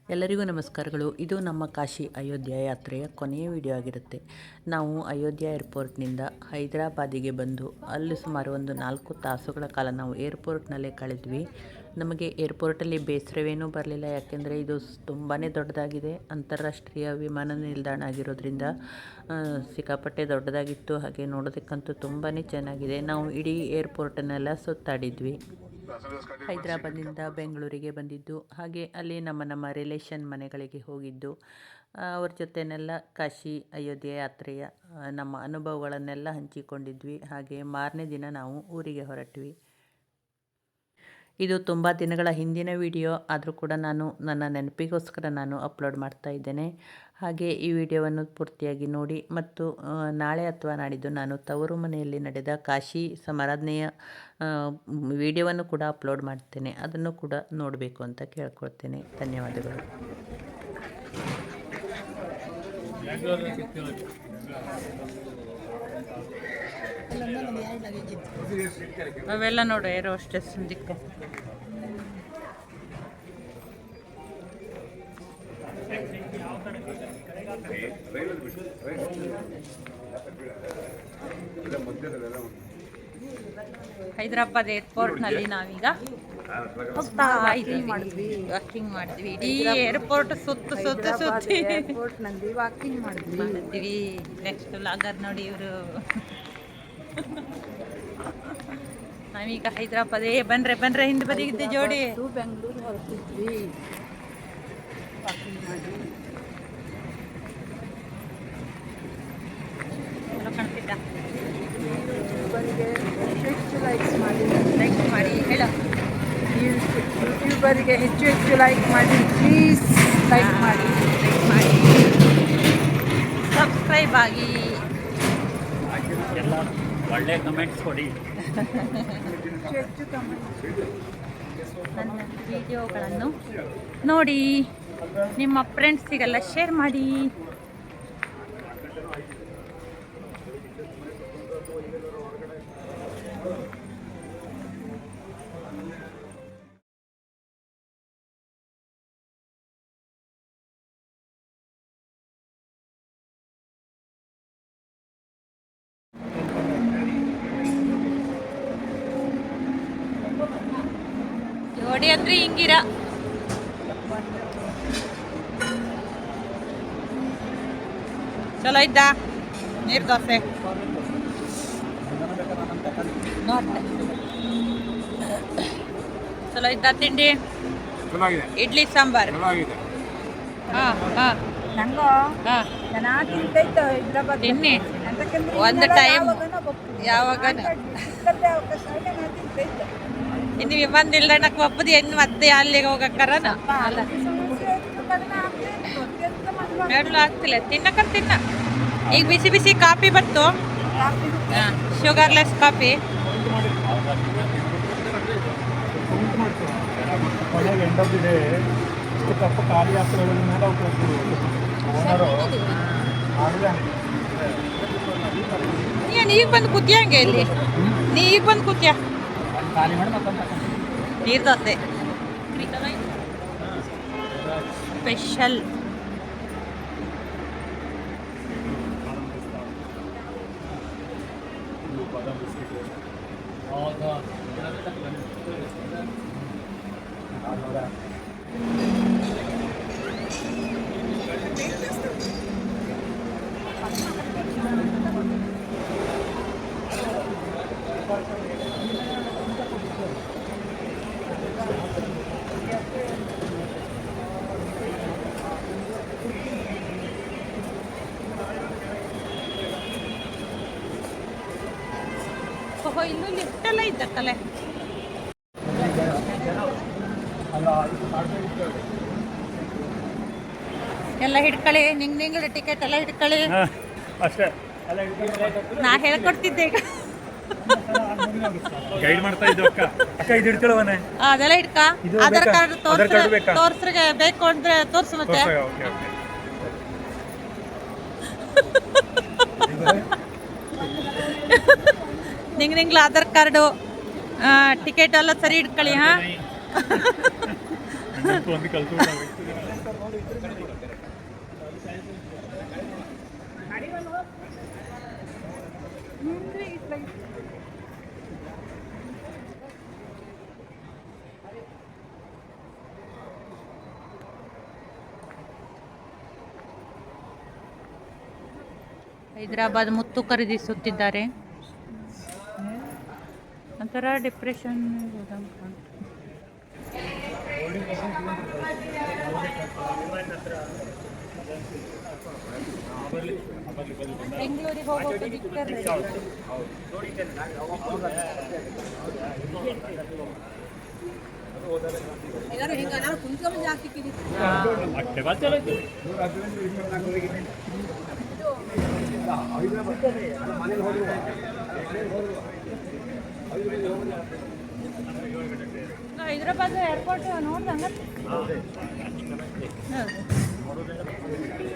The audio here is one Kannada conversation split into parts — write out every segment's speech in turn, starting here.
ಎಲ್ಲರಿಗೂ ನಮಸ್ಕಾರಗಳು. ಇದು ನಮ್ಮ ಕಾಶಿ ಅಯೋಧ್ಯ ಯಾತ್ರೆಯ ಕೊನೆಯ ವಿಡಿಯೋ ಆಗಿರುತ್ತೆ. ನಾವು ಅಯೋಧ್ಯ ಏರ್ಪೋರ್ಟ್ನಿಂದ ಹೈದರಾಬಾದಿಗೆ ಬಂದು ಅಲ್ಲಿ ಸುಮಾರು ಒಂದು 4 ತಾಸುಗಳ ಕಾಲ ನಾವು ಏರ್ಪೋರ್ಟ್ನಲ್ಲೇ ಕಳೆದ್ವಿ. ನಮಗೆ ಏರ್ಪೋರ್ಟಲ್ಲಿ ಬೇಸರವೇನೂ ಬರಲಿಲ್ಲ, ಯಾಕೆಂದರೆ ಇದು ತುಂಬಾ ದೊಡ್ಡದಾಗಿದೆ. ಅಂತಾರಾಷ್ಟ್ರೀಯ ವಿಮಾನ ನಿಲ್ದಾಣ ಆಗಿರೋದ್ರಿಂದ ಸಿಕ್ಕಾಪಟ್ಟೆ ದೊಡ್ಡದಾಗಿತ್ತು. ಹಾಗೆ ನೋಡೋದಕ್ಕಂತೂ ತುಂಬಾ ಚೆನ್ನಾಗಿದೆ. ನಾವು ಇಡೀ ಏರ್ಪೋರ್ಟನ್ನೆಲ್ಲ ಸುತ್ತಾಡಿದ್ವಿ. ಹೈದರಾಬಾದ್ನಿಂದ ಬೆಂಗಳೂರಿಗೆ ಬಂದಿದ್ದು, ಹಾಗೆ ಅಲ್ಲಿ ನಮ್ಮ ರಿಲೇಷನ್ ಮನೆಗಳಿಗೆ ಹೋಗಿದ್ದು, ಅವ್ರ ಜೊತೆನೆಲ್ಲ ಕಾಶಿ ಅಯೋಧ್ಯೆ ಯಾತ್ರೆಯ ನಮ್ಮ ಅನುಭವಗಳನ್ನೆಲ್ಲ ಹಂಚಿಕೊಂಡಿದ್ವಿ. ಹಾಗೆ ಮಾರನೇ ದಿನ ನಾವು ಊರಿಗೆ ಹೊರಟ್ವಿ. ಇದು ತುಂಬ ದಿನಗಳ ಹಿಂದಿನ ವಿಡಿಯೋ ಆದರೂ ಕೂಡ ನಾನು ನನ್ನ ನೆನಪಿಗೋಸ್ಕರ ಅಪ್ಲೋಡ್ ಮಾಡ್ತಾ ಇದ್ದೇನೆ. ಹಾಗೆ ಈ ವಿಡಿಯೋವನ್ನು ಪೂರ್ತಿಯಾಗಿ ನೋಡಿ. ಮತ್ತು ನಾಳೆ ಅಥವಾ ನಾಡಿದ್ದು ನಾನು ತವರು ಮನೆಯಲ್ಲಿ ನಡೆದ ಕಾಶಿ ಸಮಾರಾಧನೆಯ ವಿಡಿಯೋವನ್ನು ಕೂಡ ಅಪ್ಲೋಡ್ ಮಾಡ್ತೇನೆ. ಅದನ್ನು ಕೂಡ ನೋಡಬೇಕು ಅಂತ ಕೇಳ್ಕೊಳ್ತೇನೆ. ಧನ್ಯವಾದಗಳು. ಅವೆಲ್ಲ ನೋಡು ಏರೋ ಅಷ್ಟೆಸ್ ದಿಕ್ಕ ಹೈದರಾಬಾದ್ ಏರ್ಪೋರ್ಟ್ನಲ್ಲಿ ನಾವೀಗ ಹೋಗ್ತಾ ಇದ್ದೀವಿ. ವಾಕಿಂಗ್ ಮಾಡಿದ್ವಿ. ಇಡೀ ಏರ್ಪೋರ್ಟ್ ಸುತ್ತಿ ಏರ್ಪೋರ್ಟ್ನಲ್ಲಿ ವಾಕಿಂಗ್ ಮಾಡಿದ್ವಿ. ನೆಕ್ಸ್ಟ್ ಲಾಗರ್ ನೋಡಿ ಇವರು. ನಾವೀಗ ಹೈದರಾಬಾದ್ ಬನ್ರೆ ಹಿಂದೆ ಬದಿಗಿದ್ದೆ ಜೋಡಿ ಬೆಂಗಳೂರು ಹೊರಟಿದ್ವಿ ವಾಕಿಂಗ್ ಮಾಡಿ. ಚಲೋ ಕಾಣ್ತಿದ್ದ. ಯೂಟ್ಯೂಬರಿಗೆ ಹೆಚ್ಚು ಲೈಕ್ ಮಾಡಿ ಹೇಳ. ಯೂಟ್ಯೂಬರಿಗೆ ಹೆಚ್ಚು ಲೈಕ್ ಮಾಡಿ, ಪ್ಲೀಸ್ ಲೈಕ್ ಮಾಡಿ, ಸಬ್ಸ್ಕ್ರೈಬ್ ಆಗಿ, ಎಲ್ಲ ಒಳ್ಳೆ ಕಮೆಂಟ್ಸ್ ಕೊಡಿ. ಹೆಚ್ಚು ಕಮೆಂಟ್ ನನ್ನ ವಿಡಿಯೋಗಳನ್ನು ನೋಡಿ, ನಿಮ್ಮ ಫ್ರೆಂಡ್ಸಿಗೆಲ್ಲ ಶೇರ್ ಮಾಡಿ. ಜೋಡಿ ಅಂದ್ರೆ ಹಿಂಗಿರ. ಚಲೋ ಇದ್ದ ನೀರು ದೋಸೆ ಚಲೋ ಇದ್ದ. ತಿಂಡಿ ಇಡ್ಲಿ ಸಾಂಬಾರ್. ನಂಗೋ ಚೆನ್ನಾಗಿ ತಿಂತೈತೆ ಹೈದ್ರಾಬಾದ್. ತಿನ್ನಿ ಒಂದು ಟೈಮ್ ಯಾವಾಗ ಇನ್ನು ವಿಮಾನ ನಿಲ್ದಾಣಕ್ಕೆ ಒಪ್ಪದು ಹೆಣ್ಣು ಮತ್ತೆ ಅಲ್ಲಿಗೆ ಹೋಗಕ್ಕರನ ನೋಡ್ಲು ಆಗ್ತಿಲ್ಲ. ತಿನ್ನ ಈಗ ಬಿಸಿ ಬಿಸಿ ಕಾಫಿ ಬಂತು, ಶುಗರ್ಲೆಸ್ ಕಾಫಿ. ನೀನು ಈಗ ಬಂದು ಕೂತಿಯಂಗೆ ಇಲ್ಲಿ? ನೀ ಈಗ ಬಂದು ಕೂತಿಯ? ನೀರು ದೋಸೆ ಸ್ಪೆಷಲ್. ಓಹೋ, ಇನ್ನೂ ಲಿಫ್ಟ್ ಎಲ್ಲ ಇದ್ದಕ್ಕಲೆ. ಎಲ್ಲ ಹಿಡ್ಕೊಳ್ಳಿ, ನಿಂಗಳ ಟಿಕೆಟ್ ಎಲ್ಲ ಹಿಡ್ಕೊಳ್ಳಿ. ನಾ ಹೇಳ್ಕೊಡ್ತಿದ್ದೆ ಈಗ. ಗೈಡ್ ಮಾಡ್ತಾ ಇದ್ದು ಅಕ್ಕ ಇದು ಹಿಡ್ಕೊಳ್ಳೋವನೆ. ಅದೆಲ್ಲ ಹಿಡ್ಕ. ಆಧಾರ್ ಕಾರ್ಡ್ ತೋರ್ಸ್ರಿಗೆ ಬೇಕು ಅಂದ್ರೆ ತೋರ್ಸು. ಮತ್ತೆ ನಿಂಗ್ಲ ಆಧಾರ್ ಕಾರ್ಡು ಟಿಕೆಟ್ ಎಲ್ಲ ಸರಿ ಹಿಡ್ಕೊಳ್ಳಿ. ಒಂದು ಕಲ್ತು ಹೈದರಾಬಾದ್ ಮುತ್ತು ಖರೀದಿಸುತ್ತಿದ್ದಾರೆ. ಒಂಥರ ಡಿಪ್ರೆಷನ್. ಬೆಂಗಳೂರಿಗೆ ಹೋಗೋಕೆ ಹೈದರಾಬಾದ್ ಏರ್ಪೋರ್ಟ್ ನೋಡ್ದಂಗ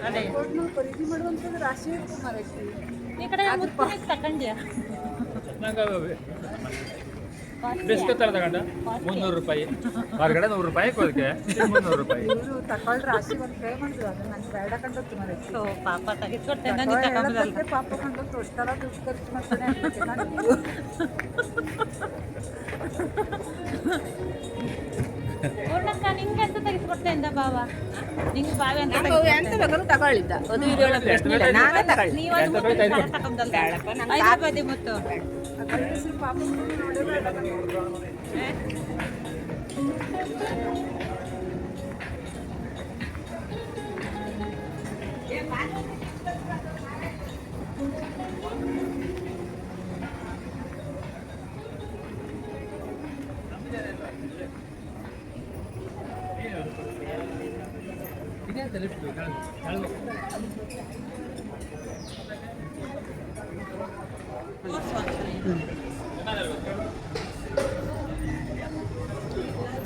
ಅದೇ ಖರೀದಿ ಮಾಡುವಂಥದ್ದು ರಾಶಿ ಇರ್ತದೆ ಈ ಕಡೆ ತಕೊಂಡ್ಯಾ ಬಿಸ್ಕತ್ತಲ್ಲ ತಗೊಂಡ 300 ರೂಪಾಯಿ ಹೊರಗಡೆ 100 ರೂಪಾಯಿ ಅದಕ್ಕೆ 300 ರೂಪಾಯಿ ಇವರು ತಗೊಳ್ಳಿ ರಾಶಿ ಒಂದು ಪೇ ಮಾಡಿದ್ರು ಅದು ನಂಗೆ ಬೇಡ ಕಂಡತ್ತು ಮರೈತಿ ಪಾಪ ತೆಗೆಸ್ಕೊಡ್ತೇನೆ ನೀ ತಗೊಂಡ್ರಲ್ಲ ಪಾಪ ಕಂಡತ್ತು ಅಷ್ಟೆಲ್ಲ ದುಡ್ಡು ಖರ್ಚು ಮಾಡ್ತಾನೆ ಪೂರ್ಣಕ್ಕ ನಿಂಗೆ ಅಂತ ತೆಗೆಸ್ಕೊಡ್ತೇನೆ ಬಾವ ನಿಂಗೆ ಬಾವಿ ಅಂತ ಎಂತ ಬೇಕಾದ್ರೂ ತಗೊಳ್ಳಿದ್ದ ಅದು ಇರೋ ಪ್ರಶ್ನೆ ಇಲ್ಲ ನಾನೇ ತಗೊಳ್ಳಿ ನೀವೊಂದು ಹೈದರಾಬಾದಿ ಮತ್ತು ಪಾಪ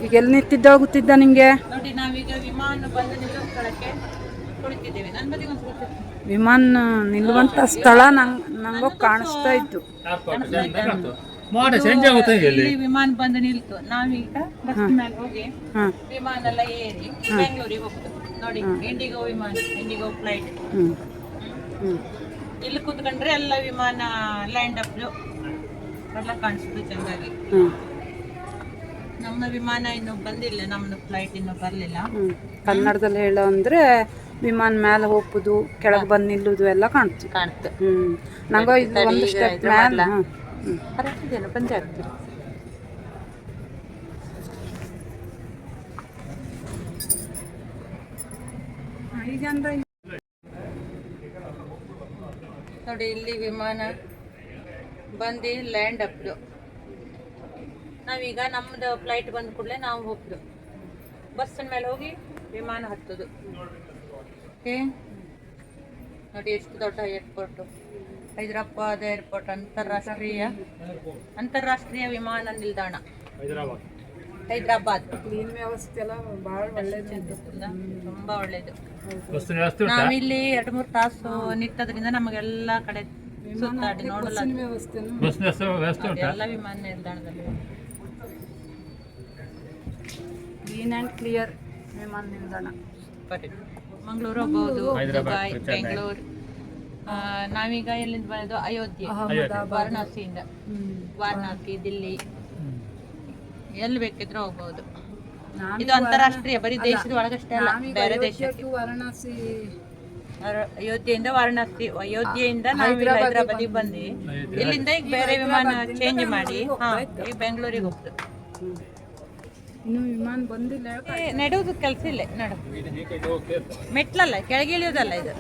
ಈಗ ಎಲ್ಲಿ ನಿಂತಿದ್ದ ಗೊತ್ತಿದ್ದ ನಿಂಗೆ ನೋಡಿ ನಾವೀಗ ವಿಮಾನ ಬಂದು ನಿಲ್ಲೋ ಸ್ಥಳಕ್ಕೆ ಕುಳಿತಿದ್ದೇವೆ. ನನ್ನ ಬದಿಗೆ ಒಂದು ವಿಮಾನ ನಿಲ್ಲುವಂತ ಸ್ಥಳ ನಂಗೆ ಕಾಣಿಸ್ತಾ ಇತ್ತು. ಇಲ್ಲಿ ವಿಮಾನ ಬಂದು ನಿಲ್ತು. ನಾವೀಗ ಬಸ್ ಮೇಲೆ ಹೋಗಿ ವಿಮಾನ ಎಲ್ಲ ಏರಿ ಬೆಂಗಳೂರಿಗೆ ಹೋಗುದು. ನೋಡಿ ಇಂಡಿಗೋ ವಿಮಾನ, ಇಂಡಿಗೋ ಫ್ಲೈಟ್. ಇಲ್ಲಿ ಕೂತ್ಕೊಂಡ್ರೆ ಎಲ್ಲ ವಿಮಾನ ಲ್ಯಾಂಡ್ ಅಪ್ ಎಲ್ಲ ಕಾಣಿಸ್ತದೆ ಚೆಂದಾಗಿ. ನಮ್ಮ ವಿಮಾನ ಇನ್ನೂ ಬಂದಿಲ್ಲ, ನಮ್ಮದು ಫ್ಲೈಟ್ ಇನ್ನೂ ಬರಲಿಲ್ಲ. ಕನ್ನಡದಲ್ಲಿ ಹೇಳೋ ಅಂದ್ರೆ ವಿಮಾನ ಮೇಲೆ ಹೋಗುದು, ಕೆಳಗೆ ಬಂದು ನಿಲ್ಲುದು ಎಲ್ಲ ಕಾಣ್ತು. ನಂಗೆ ಇದು ಒಂದು ಸ್ಟೆಪ್ ಮೇಲೆ ಕರೆಕ್ಟಿದೇನು ಬಂದೇ ಆಗ್ತೀರಿ. ಈಗ ಅಂದ್ರೆ ನೋಡಿ ಇಲ್ಲಿ ವಿಮಾನ ಬಂದು ಲ್ಯಾಂಡ್ ಅಪ್ದು. ನಾವೀಗ ನಮ್ಮದು ಫ್ಲೈಟ್ ಬಂದ ಕೂಡಲೇ ನಾವು ಹೋಗ್ದು ಬಸ್ಸಿನ ಮೇಲೆ ಹೋಗಿ ವಿಮಾನ ಹತ್ತೋದು. ಓಕೆ, ನೋಡಿ ಎಷ್ಟು ದೊಡ್ಡ ಏರ್ಪೋರ್ಟು ಹೈದರಾಬಾದ್ ಏರ್ಪೋರ್ಟ್. ಅಂತಾರಾಷ್ಟ್ರೀಯ ವಿಮಾನ ನಿಲ್ದಾಣ ಹೈದರಾಬಾದ್. ಕ್ಲೀನ್ ವ್ಯವಸ್ಥೆ ಎಲ್ಲ ಭಾಳ ಒಳ್ಳೇದು, ತುಂಬಾ ಒಳ್ಳೇದು. ನಾವಿಲ್ಲಿ 2-3 ತಾಸು ನಿಂತದ್ರಿಂದ ನಮಗೆಲ್ಲ ಕಡೆ ಸುತ್ತಾಡಿ ನೋಡಲ್ಲ. ಎಲ್ಲ ವಿಮಾನ ನಿಲ್ದಾಣದಲ್ಲಿ ಕ್ಲೀನ್ ಆ್ಯಂಡ್ ಕ್ಲಿಯರ್ ವಿಮಾನ ನಿಲ್ದಾಣ. ಮಂಗಳೂರು ಹೋಗ್ಬೋದು, ದುಬೈ, ಬೆಂಗಳೂರು. ನಾವೀಗ ಎಲ್ಲಿಂದ ಬಂದಿದ್ದು? ಅಯೋಧ್ಯೆ, ವಾರಣಾಸಿಯಿಂದ. ವಾರಣಾಸಿ, ದಿಲ್ಲಿ, ಎಲ್ಲಿ ಬೇಕಿದ್ರೂ ಹೋಗ್ಬೋದು. ಇದು ಅಂತಾರಾಷ್ಟ್ರೀಯ, ಬರೀ ದೇಶದ ಒಳಗಷ್ಟೇ ಅಲ್ಲ, ಬೇರೆ ದೇಶಕ್ಕೆ. ವಾರಣಾಸಿ, ಅಯೋಧ್ಯೆಯಿಂದ ವಾರಣಾಸಿ, ಅಯೋಧ್ಯೆಯಿಂದ ನಾವು ಹೈದರಾಬಾದಿಗೆ ಬಂದು ಇಲ್ಲಿಂದ ಈಗ ಬೇರೆ ವಿಮಾನ ಚೇಂಜ್ ಮಾಡಿ ಈಗ ಬೆಂಗಳೂರಿಗೆ ಹೋಗ್ತದೆ. ಇನ್ನು ವಿಮಾನ ಬಂದಿಲ್ಲ. ನಡೆಯೋದು ಕೆಲಸ ಇಲ್ಲ, ನಡು ಮೆಟ್ಲಲ್ಲ, ಕೆಳಗೆ ಇಳಿಯೋದಲ್ಲ ಇದು.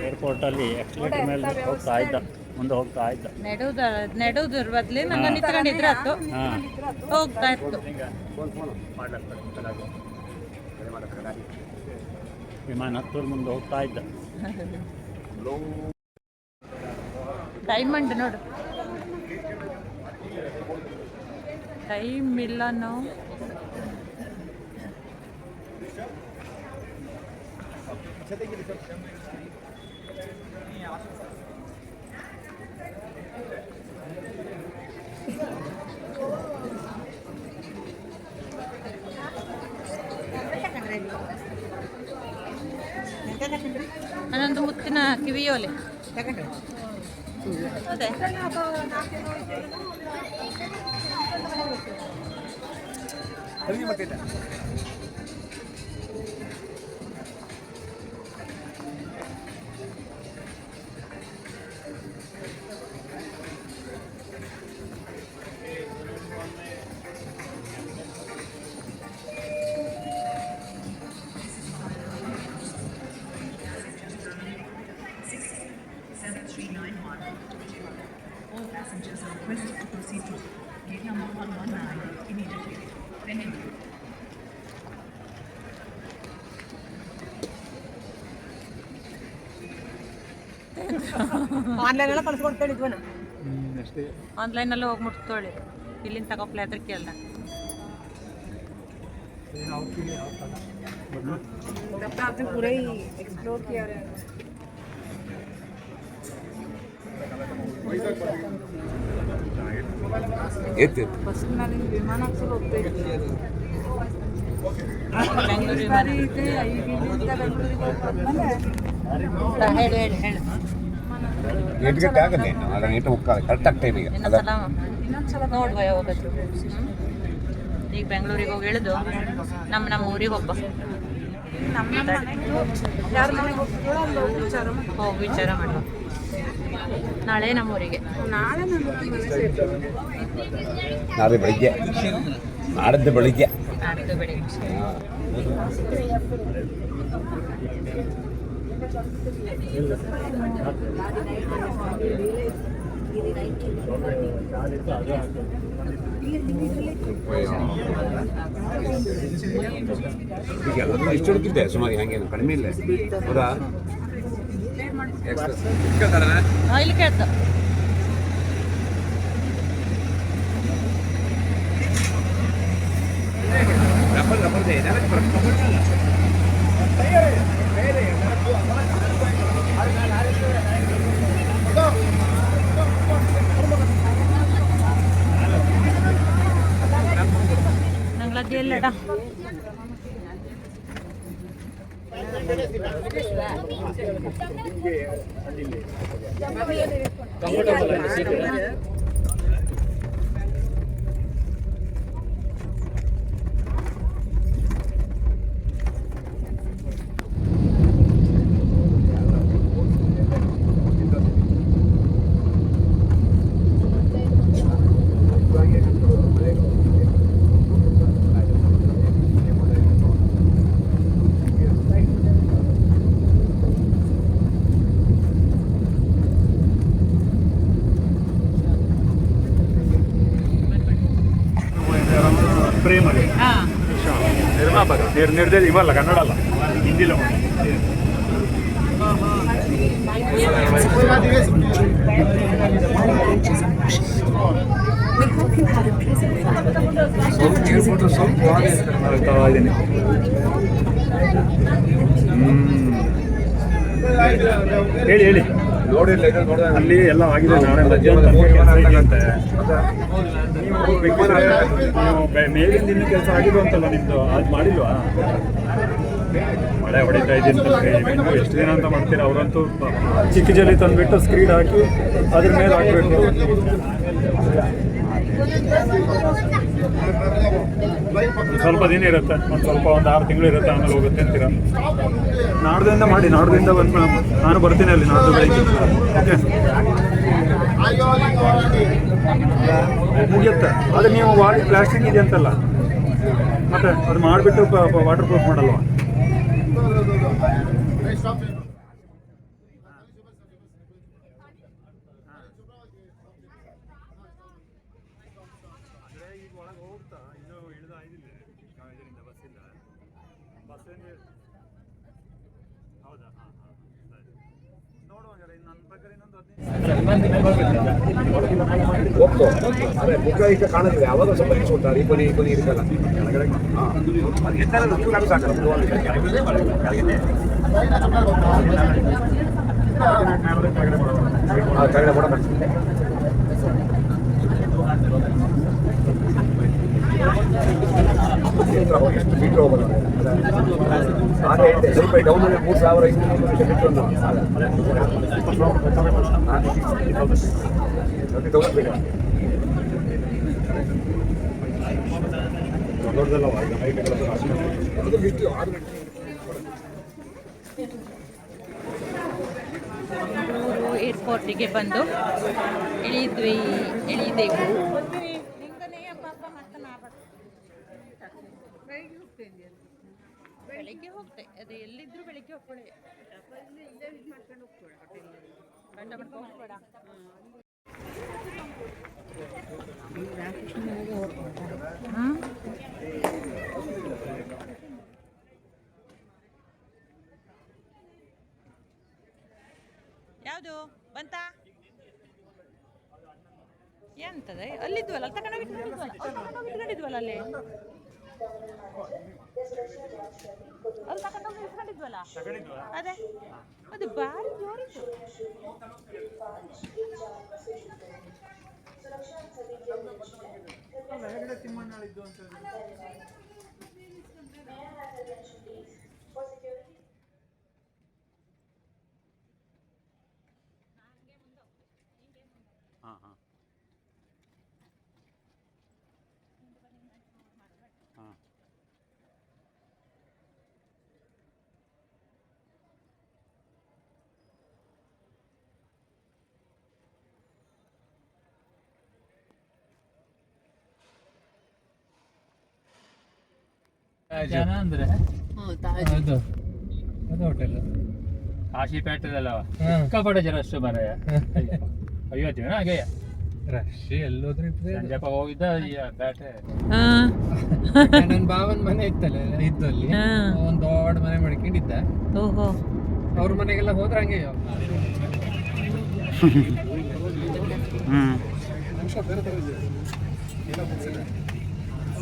ಏರ್ಪೋರ್ಟ್ ಅಲ್ಲಿ ಮುಂದೆ ಹೋಗ್ತಾ ಇದ್ದ. ನೆಡುವುದ್ರ ಬದಲಿ ನಂಗೆ ನಿಂತ್ಕೊಂಡಿದ್ರೆ ಆಯ್ತು, ಹೋಗ್ತಾ ಇತ್ತು. ವಿಮಾನ ಹತ್ತೂರು ಮುಂದೆ ಹೋಗ್ತಾ ಇದ್ದ. ಡೈಮಂಡ್ ನೋಡು, ಟೈಮ್ ಇಲ್ಲ ನಾವು. ಅದೊಂದು ಮುತ್ತಿನ ಕಿವಿಯೋಲೆ ಅದೇ ಆನ್ಲೈನ್ ಕಳ್ಸ್ಕೊಡ್ತೇಳಿ ಇದ್ವನ ಆನ್ಲೈನಲ್ಲಿ ಹೋಗಿ ಮುಟ್ತೋಳಿ ಇಲ್ಲಿಂದ ತಗೋಪ್ಲೆ ಅದಕ್ಕೆ ಅಲ್ಲ पूरा ही एक्सप्लोर किया है ಬಸ್ ನಲ್ಲಿ ವಿಮಾನ ಹಾಕ್ಸಲು ಹೋಗ್ತಾ ಇದ್ವಿ ಬೆಂಗಳೂರು ವಿಮಾನ ಇದೆ ಇಲ್ಲಿಂದ ಬೆಂಗಳೂರಿಗೆ ಹೋಗ್ತಾದ್ಮೇಲೆ ಹೇಳು 8 ಗಂಟೆ ಆಗುತ್ತೆ ಇನ್ನು ಅದನ್ನು 8 ಮುಕ್ಕಾಲು ಕರೆಕ್ಟಾಗಿ ಟೈಮಿಗೆ ಇನ್ನೊಂದ್ಸಲ ನೋಡುವ ಯಾವಾಗಾದ್ರು ಈಗ ಬೆಂಗಳೂರಿಗೆ ಹೋಗಿ ಇಳಿದು ನಮ್ಮ ಊರಿಗೆ ಒಬ್ಬ ನಮ್ಮ ಮನೆಗೆ ಯಾರ ಮನೆಗೆ ಹೋಗ್ತೀವೋ ಅಲ್ಲಿ ಹೋಗಿ ವಿಚಾರ ಮಾಡಿ ಹೋಗಿ ವಿಚಾರ ಮಾಡುವ ನಾಳೆ ನಮ್ಮೂರಿಗೆ ನಾಳೆ ನನ್ನ ಮನೆ ಸೇರ್ತೀವಿ ನಾಳೆ ಬೆಳಿಗ್ಗೆ ನಾಡಿದ್ದು ಬೆಳಿಗ್ಗೆ ನಾಡಿದ್ದು ಬೆಳಿಗ್ಗೆ ಈಗ ಎಲ್ಲ ಇಷ್ಟು ಹುಡುಕಿದ್ದೆ ಸುಮಾರು ಹಂಗೇನು ಕಡಿಮೆ ಇಲ್ಲ ಹೌದಾ ಎಕ್ಸ್ಪ್ರೆಸ್ ಇಲ್ಲಿ ಕೇಳ್ತ ರಬ್ಬರ್ ರಬ್ಬರ್ದೆ ನಂಗ್ಲದ್ದು ಎಲ್ಲಡ ಪ್ರೇಮಲ್ಲಿ ನಿರ್ಮಾಪಕ ನಿರ್ದೇಶ ಇವಲ್ಲ ಕನ್ನಡ ಅಲ್ಲ ಹಿಂದಿಲ ಹೇಳಿ ಹೇಳಿ ನೋಡಿಲ್ಲ ಅಲ್ಲಿ ಎಲ್ಲ ಆಗಿದೆ ನಾಳೆ ಮಧ್ಯಾಹ್ನ ಮೇಲಿಂದ ಇನ್ನೂ ಕೆಲಸ ಆಗಿದ್ದು ಅಂತಲ್ಲ ನಿಮ್ದು ಅದು ಮಾಡಿಲ್ವಾ ಮಳೆ ಹೊಡಿತಾ ಇದ್ದೀನಿ ಎಷ್ಟು ದಿನ ಅಂತ ಮಾಡ್ತೀರಾ ಅವರಂತೂ ಚಿಕ್ಕ ಜಲ್ಲಿ ತಂದುಬಿಟ್ಟು ಸ್ಕ್ರೀನ್ ಹಾಕಿ ಅದ್ರ ಮೇಲೆ ಹಾಕಬೇಕು ಸ್ವಲ್ಪ ದಿನ ಇರುತ್ತೆ ಒಂದು 6 ತಿಂಗಳು ಇರುತ್ತೆ ಆಮೇಲೆ ಹೋಗುತ್ತೆ ಅಂತೀರಾ ನಾಡ್ದಿಂದ ಮಾಡಿ ನಾಡ್ದಿಂದ ಬಂದು ನಾನು ಬರ್ತೀನಿ ಅಲ್ಲಿ ನಾಡ್ದು ಬೆಳಿಗ್ಗೆ ಓಕೆ ಮುಗಿಯುತ್ತೆ ಅದು ನೀವು ಪ್ಲಾಸ್ಟಿಕ್ ಇದೆ ಅಂತಲ್ಲ ಮತ್ತೆ ಅದು ಮಾಡಿಬಿಟ್ಟು ವಾಟರ್ ಪ್ರೂಫ್ ಮಾಡಲ್ವಾ ಅದೇ ಬುಕ್ಕ ಈಗ ಕಾಣುತ್ತದೆ ಯಾವಾಗ ಸ್ವಲ್ಪ ನಿಲ್ಸ್ಕೊಳ್ತಾರೆ ಈ ಕೊನೆ ಇರುತ್ತಲ್ಲ ಕೆಳಗಡೆ ಕೊಡಬೇಕು ಎಷ್ಟು ಮೀಟರ್ ಹೋಗೋದು ಆಗ ಹೇಳಿದೆ ಸ್ವಲ್ಪ ಡೌನ್ 3,000 ಏರ್ಪೋರ್ಟಿಗೆ ಬಂದು ಇಳಿದೆವು. ಬೆಳಿಗ್ಗೆ ಹೋಗ್ತೆ ಅದು ಎಲ್ಲಿದ್ರು ಬೆಳಿಗ್ಗೆ ಹೋಗ್ಕೊಳ್ಳಿ. ಯಾವುದು ಬಂತ ಎಂತದ ಅಲ್ಲಿದ್ವಲ್ಲ ಅಲ್ಲಿ ತಗೊಂಡೋಗಿದ್ವಲ್ಲ ಅಲ್ಲಿ ತಗೊಂಡೋಗಿ ಇಟ್ಕೊಂಡಿದ್ವಲ್ಲ ಅದೇ ಅದು ಭಾರಿ ಜೋರಿತ್ತು. ಜನ ಅಂದ್ರೆ ಅದು ಹೋಟೆಲ್ ಕಾಶಿಪೇಟೆದಲ್ಲ ಸಿಕ್ಕಾಪಟ್ಟೆ ಜನ ಅಷ್ಟು ಮಾರಾಯ. 50 ಜನ ಹಾಗೆ ರಶ್ ಎಲ್ಲೋದ್ರೂ ಸಂಜೆಪ್ಪ ಹೋಗಿದ್ದ ಈ ಪೇಟೆ. ನನ್ನ ಭಾವನ ಮನೆ ಇತ್ತಲ್ಲ ಇದ್ದಲ್ಲಿ ಒಂದ್ ದೊಡ್ಡ ಮನೆ ಮಾಡ್ಕೊಂಡಿದ್ದ. ಅವ್ರ ಮನೆಗೆಲ್ಲ ಹೋದ್ರೆ ಹಂಗೆ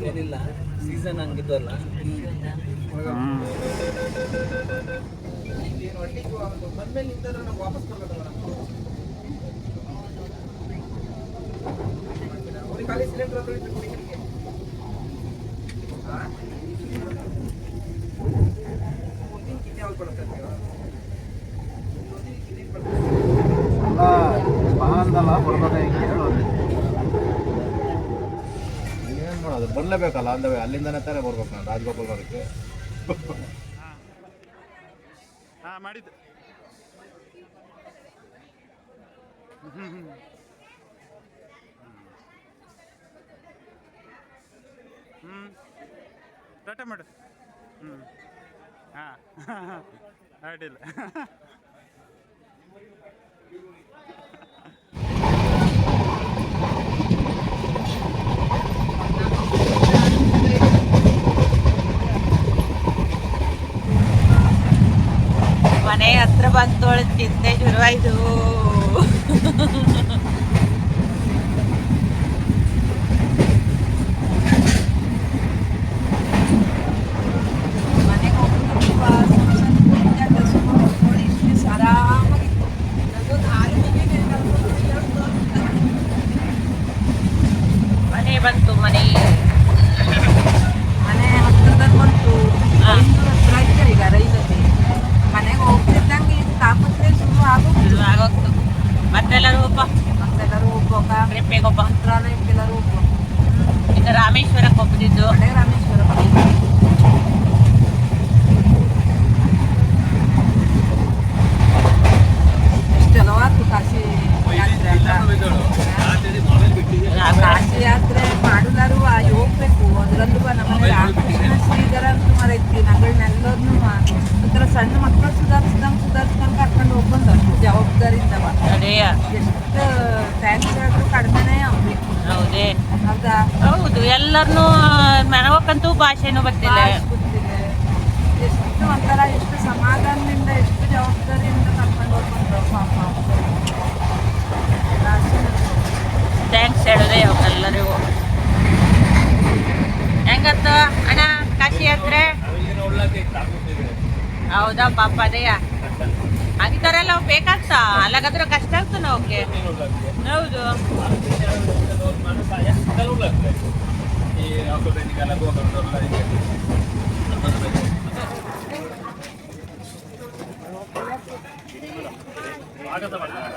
ಏನಿಲ್ಲ ಸೀಸನ್ ಹಂಗಿದ್ದಲ್ಲ. ಏನ್ ಮಾಡೋದು ಬರ್ಲೇಬೇಕಲ್ಲ ಅಂದವೇ ಅಲ್ಲಿಂದನೇ ತಾನೇ ಬರ್ಬೇಕು ನಾನು ರಾಜಗೋಪಾಲ್ ಬರಕ್ಕೆ. ಮಾಡಿದ್ದು ಟಾಟಾ ಮಾಡು. ಹಾಂ ಅಡ್ಡಿಲ್ಲ. ಮನೆ ಹತ್ರ ಬಂದೋಳ ಚಿಂತೆ ಶುರುವಾಯ್ತು. ಮನೆ ಬಂತು ಮನೆ ಹತ್ರದಲ್ಲಿ ಬಂತು. ಹತ್ರ ಇದ್ದೆ ಈಗ ರೈಲಲ್ಲಿ ಮನೆಗೆ ಹೋಗ್ತಿದ್ದಂಗೆ ತಾಪತ್ರೆ ಶುರು ಆಗೋಗ್ತು. ಮತ್ತೆಲ್ಲರೂ ಹೋಗ್ಬೋಕ ಟ್ರಿಪ್ಪಿಗೆ ಒಬ್ಬ ಮಂತ್ರಾಲಯಕ್ಕೆಲ್ಲರೂ ಹೋಗ್ಬೇಕು. ಇನ್ನು ರಾಮೇಶ್ವರಕ್ಕೆ ಹೋಗ್ತಿದ್ದು. ರಾಮೇಶ್ವರ ಎಷ್ಟೆಲ್ಲವಾತು ಕಾಶಿ ಯಾತ್ರೆ ಕಾಶಿ ಯಾತ್ರೆ ಮಾಡಲಾರು ಹೋಗ್ಬೇಕು. ಅದರಲ್ಲೂ ನಮ್ಮನೆ ರಾಮಕೃಷ್ಣ ಶ್ರೀಧರ ಅಂತ ಮರೈತಿ ನಗಳನ್ನೆಲ್ಲರನ್ನು ಒಂಥರ ಸಣ್ಣ ಮಕ್ಕಳು ಸುಧಾರಿಸ್ದಂಗೆ ಕರ್ಕೊಂಡು ಹೋಗ್ಬಂದು ಅಷ್ಟು ಜವಾಬ್ದಾರಿಯಿಂದವ. ಅದೇ ಎಷ್ಟು ಥ್ಯಾಂಕ್ಸ್ ಹೇಳಿದ್ರು ಕಡಿಮೆನೇ ಅವ್ರಿಗೆ. ಹೌದೇ ಹೌದಾ? ಹೌದು. ಎಲ್ಲರನ್ನೂ ಮನವಕ್ಕಂತೂ ಭಾಷೆನೂ ಗೊತ್ತಿಲ್ಲ. ಗೊತ್ತಿದೆ. ಎಷ್ಟು ಒಂಥರ ಎಷ್ಟು ಸಮಾಧಾನದಿಂದ ಎಷ್ಟು ಜವಾಬ್ದಾರಿಯಿಂದ ಕರ್ಕೊಂಡು ಹೋಗ್ಬಂದ್ರು ಪಾಪ. ಥ್ಯಾಂಕ್ಸ್ ಹೇಳೋದೆ ಎಲ್ಲರಿಗೂ. ಹೆಂಗತ್ತು ಅಣ್ಣ ಕಾಶಿ ಯಾತ್ರೆ? ಹೌದಾ ಪಾಪ ಅದೇಯ ಆಗಿದ್ದಾರೆಲ್ಲ ಬೇಕಾಗ್ತಾ ಅಲ್ಲಾಗಾದ್ರೆ ಕಷ್ಟ ಆಗ್ತು ನಾವಕ್ಕೆ. ಹೌದು ಹಾಕೋದ್ರಿಗೆಲ್ಲ ಹೋಗೋದ್ರಲ್ಲ ಹೀಗೆ. ಸ್ವಾಗತ ಮಾಡ್ತಾರೆ.